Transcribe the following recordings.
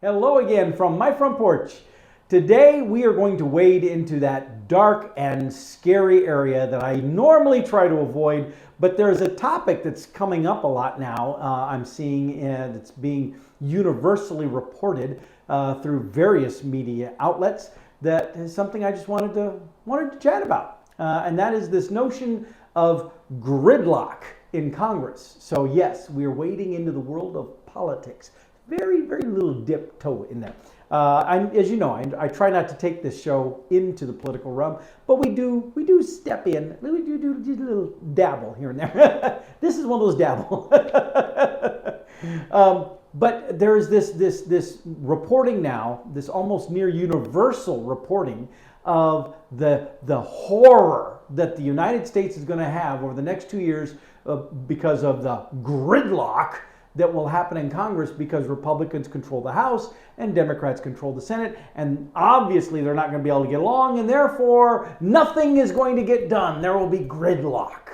Hello again from my front porch. Today we are going to wade into that dark and scary area that I normally try to avoid, but there's a topic that's coming up a lot now. I'm seeing it's being universally reported through various media outlets. That is something I just wanted to chat about, and that is this notion of gridlock in Congress. So yes, we are wading into the world of politics. Very, very little dip toe in there. As you know, I try not to take this show into the political realm, but we do step in. We do a little dabble here and there. This is one of those dabble. But there is this reporting now, this almost near universal reporting of the horror that the United States is going to have over the next 2 years because of the gridlock that will happen in Congress because Republicans control the House and Democrats control the Senate, and obviously they're not going to be able to get along, and therefore nothing is going to get done. There will be gridlock.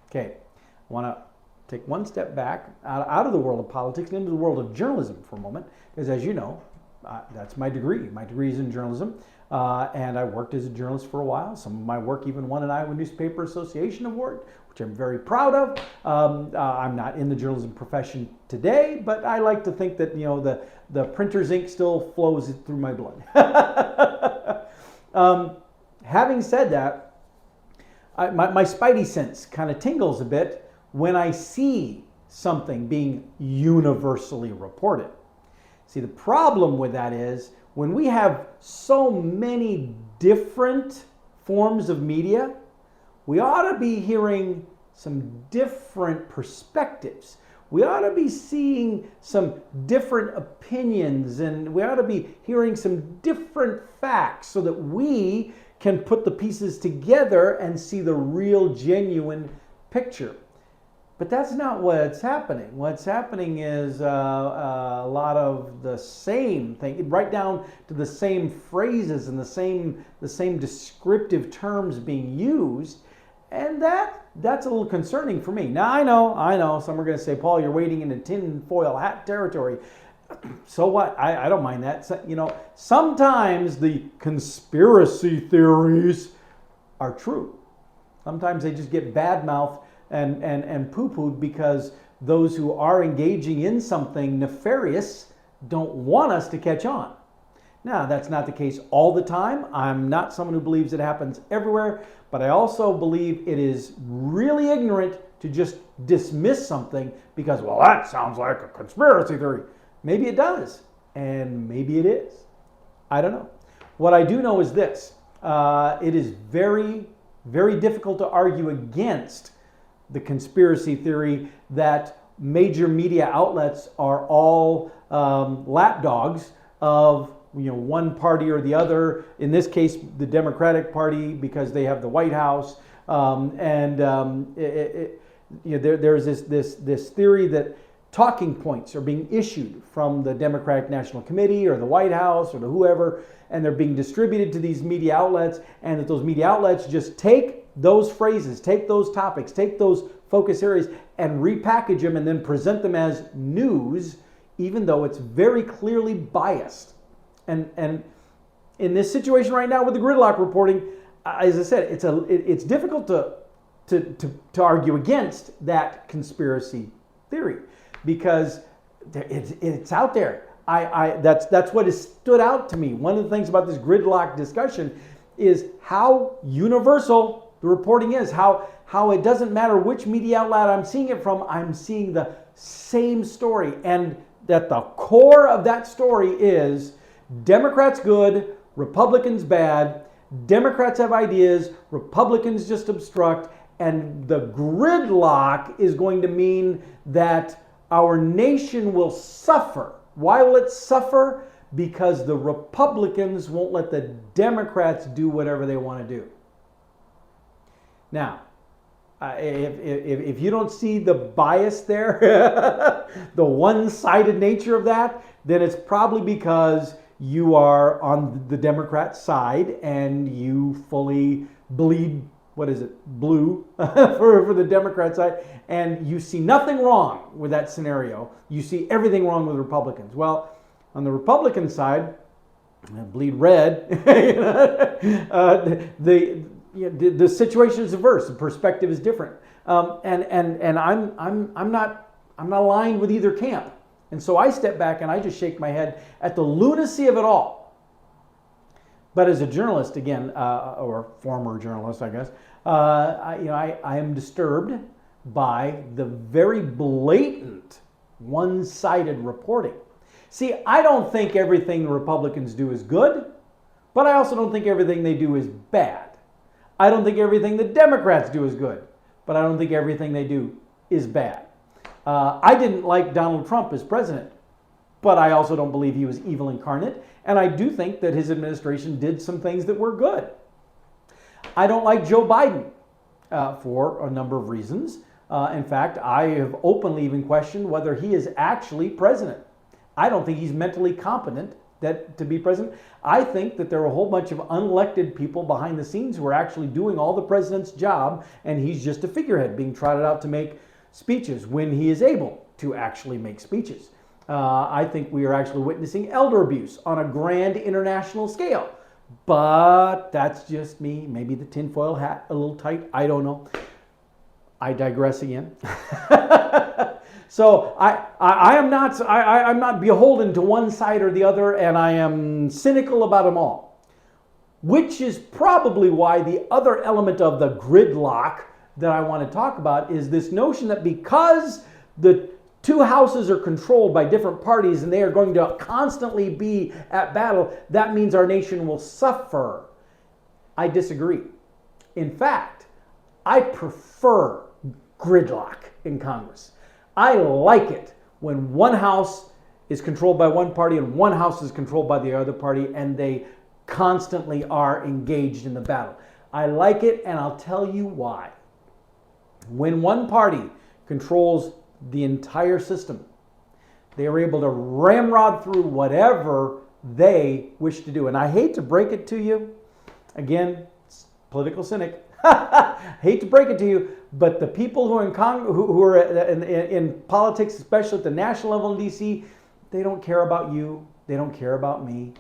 Okay, I want to take one step back out of the world of politics and into the world of journalism for a moment, because as you know, that's my degree. My degree is in journalism, and I worked as a journalist for a while. Some of my work even won an Iowa Newspaper Association award, which I'm very proud of. I'm not in the journalism profession today, but I like to think that the printer's ink still flows through my blood. Having said that, my spidey sense kind of tingles a bit when I see something being universally reported. See, the problem with that is when we have so many different forms of media, we ought to be hearing some different perspectives. We ought to be seeing some different opinions, and we ought to be hearing some different facts so that we can put the pieces together and see the real, genuine picture. But that's not what's happening. What's happening is a lot of the same thing, right down to the same phrases and the same descriptive terms being used. And that's a little concerning for me. Now, I know, some are going to say, Paul, you're wading into tinfoil hat territory. So what? I don't mind that. So, sometimes the conspiracy theories are true. Sometimes they just get bad-mouthed and poo-pooed because those who are engaging in something nefarious don't want us to catch on. Now, that's not the case all the time. I'm not someone who believes it happens everywhere, but I also believe it is really ignorant to just dismiss something because, well, that sounds like a conspiracy theory. Maybe it does, and maybe it is. I don't know. What I do know is this. It is very, very difficult to argue against the conspiracy theory that major media outlets are all lapdogs of one party or the other. In this case, the Democratic Party, because they have the White House, there's this theory that talking points are being issued from the Democratic National Committee or the White House or whoever, and they're being distributed to these media outlets, and that those media outlets just take those phrases, take those topics, take those focus areas, and repackage them and then present them as news, even though it's very clearly biased. And in this situation right now with the gridlock reporting, as I said, it's difficult to argue against that conspiracy theory because it's out there. That's what has stood out to me. One of the things about this gridlock discussion is how universal the reporting is, how it doesn't matter which media outlet I'm seeing it from, I'm seeing the same story, and that the core of that story is Democrats good, Republicans bad, Democrats have ideas, Republicans just obstruct, and the gridlock is going to mean that our nation will suffer. Why will it suffer? Because the Republicans won't let the Democrats do whatever they want to do. Now, if you don't see the bias there, the one-sided nature of that, then it's probably because you are on the Democrat side and you fully bleed, blue for the Democrat side, and you see nothing wrong with that scenario. You see everything wrong with Republicans. Well, On the Republican side, bleed red. The situation is diverse. The perspective is different, and I'm not aligned with either camp. And so I step back and I just shake my head at the lunacy of it all. But as a journalist, again, or former journalist, I guess, I am disturbed by the very blatant, one-sided reporting. See, I don't think everything the Republicans do is good, but I also don't think everything they do is bad. I don't think everything the Democrats do is good, but I don't think everything they do is bad. I didn't like Donald Trump as president, but I also don't believe he was evil incarnate, and I do think that his administration did some things that were good. I don't like Joe Biden for a number of reasons. In fact, I have openly even questioned whether he is actually president. I don't think he's mentally competent to be president. I think that there are a whole bunch of unelected people behind the scenes who are actually doing all the president's job, and he's just a figurehead being trotted out to make speeches when he is able to actually make speeches. I think we are actually witnessing elder abuse on a grand international scale. But that's just me. Maybe the tinfoil hat a little tight. I don't know. I digress again. So I'm not beholden to one side or the other, and I am cynical about them all. Which is probably why the other element of the gridlock that I want to talk about is this notion that because the two houses are controlled by different parties and they are going to constantly be at battle, that means our nation will suffer. I disagree. In fact, I prefer gridlock in Congress. I like it when one house is controlled by one party and one house is controlled by the other party, and they constantly are engaged in the battle. I like it, and I'll tell you why. When one party controls the entire system, they are able to ramrod through whatever they wish to do. And I hate to break it to you, again, political cynic, hate to break it to you, but the people who are in politics, especially at the national level in DC, they don't care about you. They don't care about me.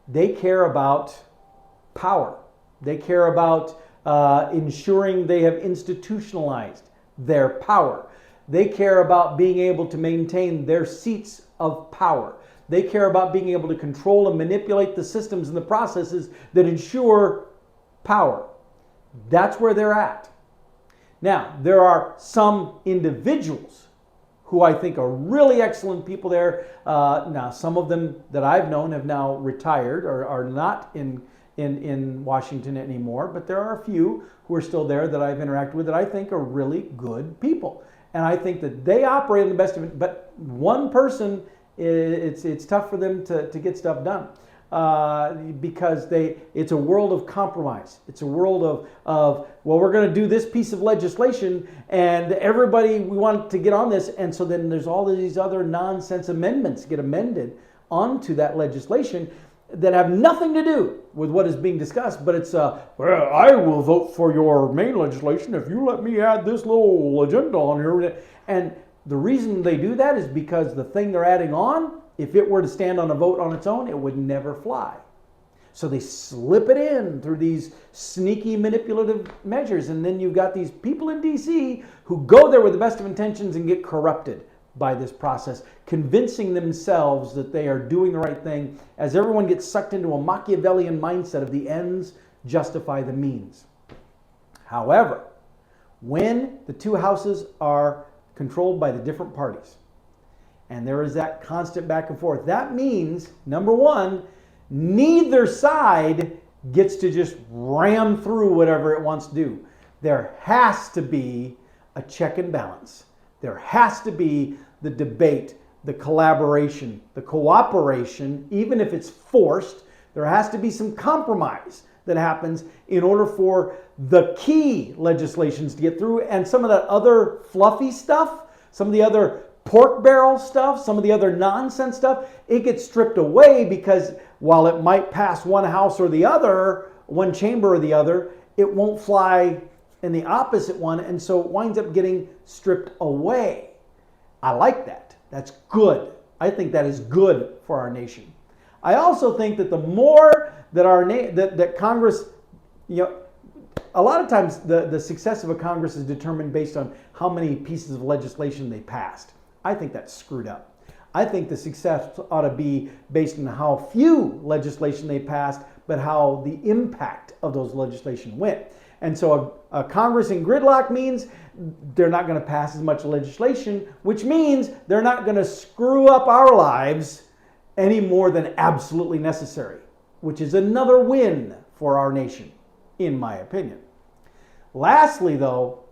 They care about power. They care about ensuring they have institutionalized their power. They care about being able to maintain their seats of power. They care about being able to control and manipulate the systems and the processes that ensure power. That's where they're at. Now, there are some individuals who I think are really excellent people there. Now, some of them that I've known have now retired or are not in Washington anymore, but there are a few who are still there that I've interacted with that I think are really good people. And I think that they operate in the best of it, but one person, it's tough for them to get stuff done. Because it's a world of compromise. It's a world of we're going to do this piece of legislation and everybody, we want to get on this. And so then there's all of these other nonsense amendments get amended onto that legislation that have nothing to do with what is being discussed. But it's, I will vote for your main legislation if you let me add this little agenda on here. And the reason they do that is because the thing they're adding on, if it were to stand on a vote on its own, it would never fly. So they slip it in through these sneaky manipulative measures. And then you've got these people in DC who go there with the best of intentions and get corrupted by this process, convincing themselves that they are doing the right thing as everyone gets sucked into a Machiavellian mindset of the ends justify the means. However, when the two houses are controlled by the different parties, and there is that constant back and forth, that means, number one, neither side gets to just ram through whatever it wants to do. There has to be a check and balance. There has to be the debate, the collaboration, the cooperation, even if it's forced. There has to be some compromise that happens in order for the key legislations to get through, and some of that other fluffy stuff, some of the other pork barrel stuff, some of the other nonsense stuff, it gets stripped away because while it might pass one house or the other, one chamber or the other, it won't fly in the opposite one, and so it winds up getting stripped away. I like that. That's good. I think that is good for our nation. I also think that the more that that Congress, a lot of times the success of a Congress is determined based on how many pieces of legislation they passed. I think that's screwed up. I think the success ought to be based on how few legislation they passed, but how the impact of those legislation went. And so a Congress in gridlock means they're not going to pass as much legislation, which means they're not going to screw up our lives any more than absolutely necessary, which is another win for our nation, in my opinion. Lastly, though,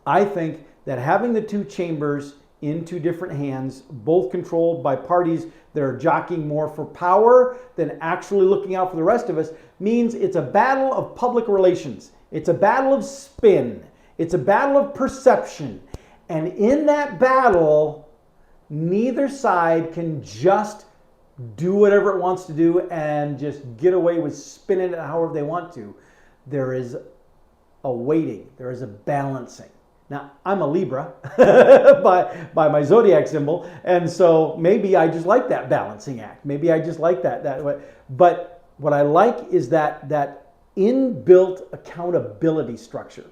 I think that having the two chambers in two different hands, both controlled by parties that are jockeying more for power than actually looking out for the rest of us, means it's a battle of public relations. It's a battle of spin. It's a battle of perception. And in that battle, neither side can just do whatever it wants to do and just get away with spinning it however they want to. There is a weighting. There is a balancing. Now, I'm a Libra by my zodiac symbol, and so maybe I just like that balancing act. Maybe I just like that way. But what I like is that inbuilt accountability structure.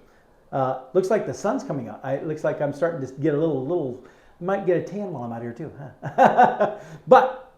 Looks like the sun's coming out. It looks like I'm starting to get a little, might get a tan while I'm out here too. Huh? But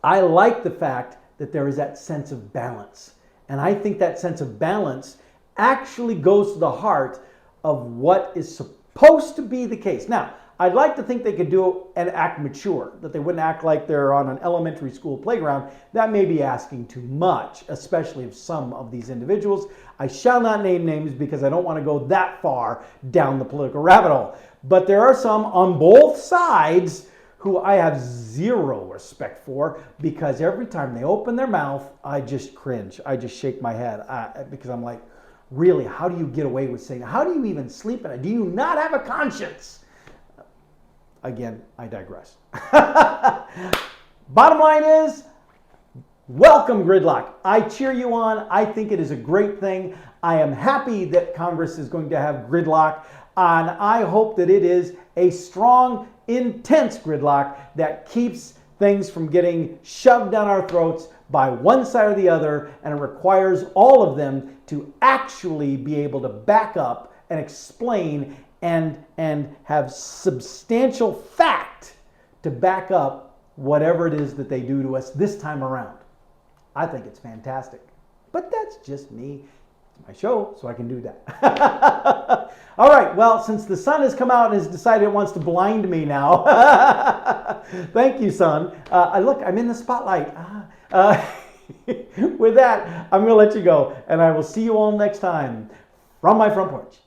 I like the fact that there is that sense of balance. And I think that sense of balance actually goes to the heart of what is supposed to be the case. Now, I'd like to think they could do and act mature, that they wouldn't act like they're on an elementary school playground. That may be asking too much, especially of some of these individuals. I shall not name names because I don't want to go that far down the political rabbit hole. But there are some on both sides who I have zero respect for, because every time they open their mouth, I just cringe. I just shake my head because I'm like, really, how do you get away with saying, how do you even sleep at it? Do you not have a conscience? Again, I digress. Bottom line is, welcome Gridlock. I cheer you on. I think it is a great thing. I am happy that Congress is going to have gridlock, and I hope that it is a strong, intense gridlock that keeps things from getting shoved down our throats by one side or the other, and it requires all of them to actually be able to back up and explain and have substantial fact to back up whatever it is that they do to us this time around. I think it's fantastic. But that's just me. It's my show, so I can do that. All right, well, since the sun has come out and has decided it wants to blind me now, thank you, sun. Look, I'm in the spotlight. With that, I'm going to let you go, and I will see you all next time from my front porch.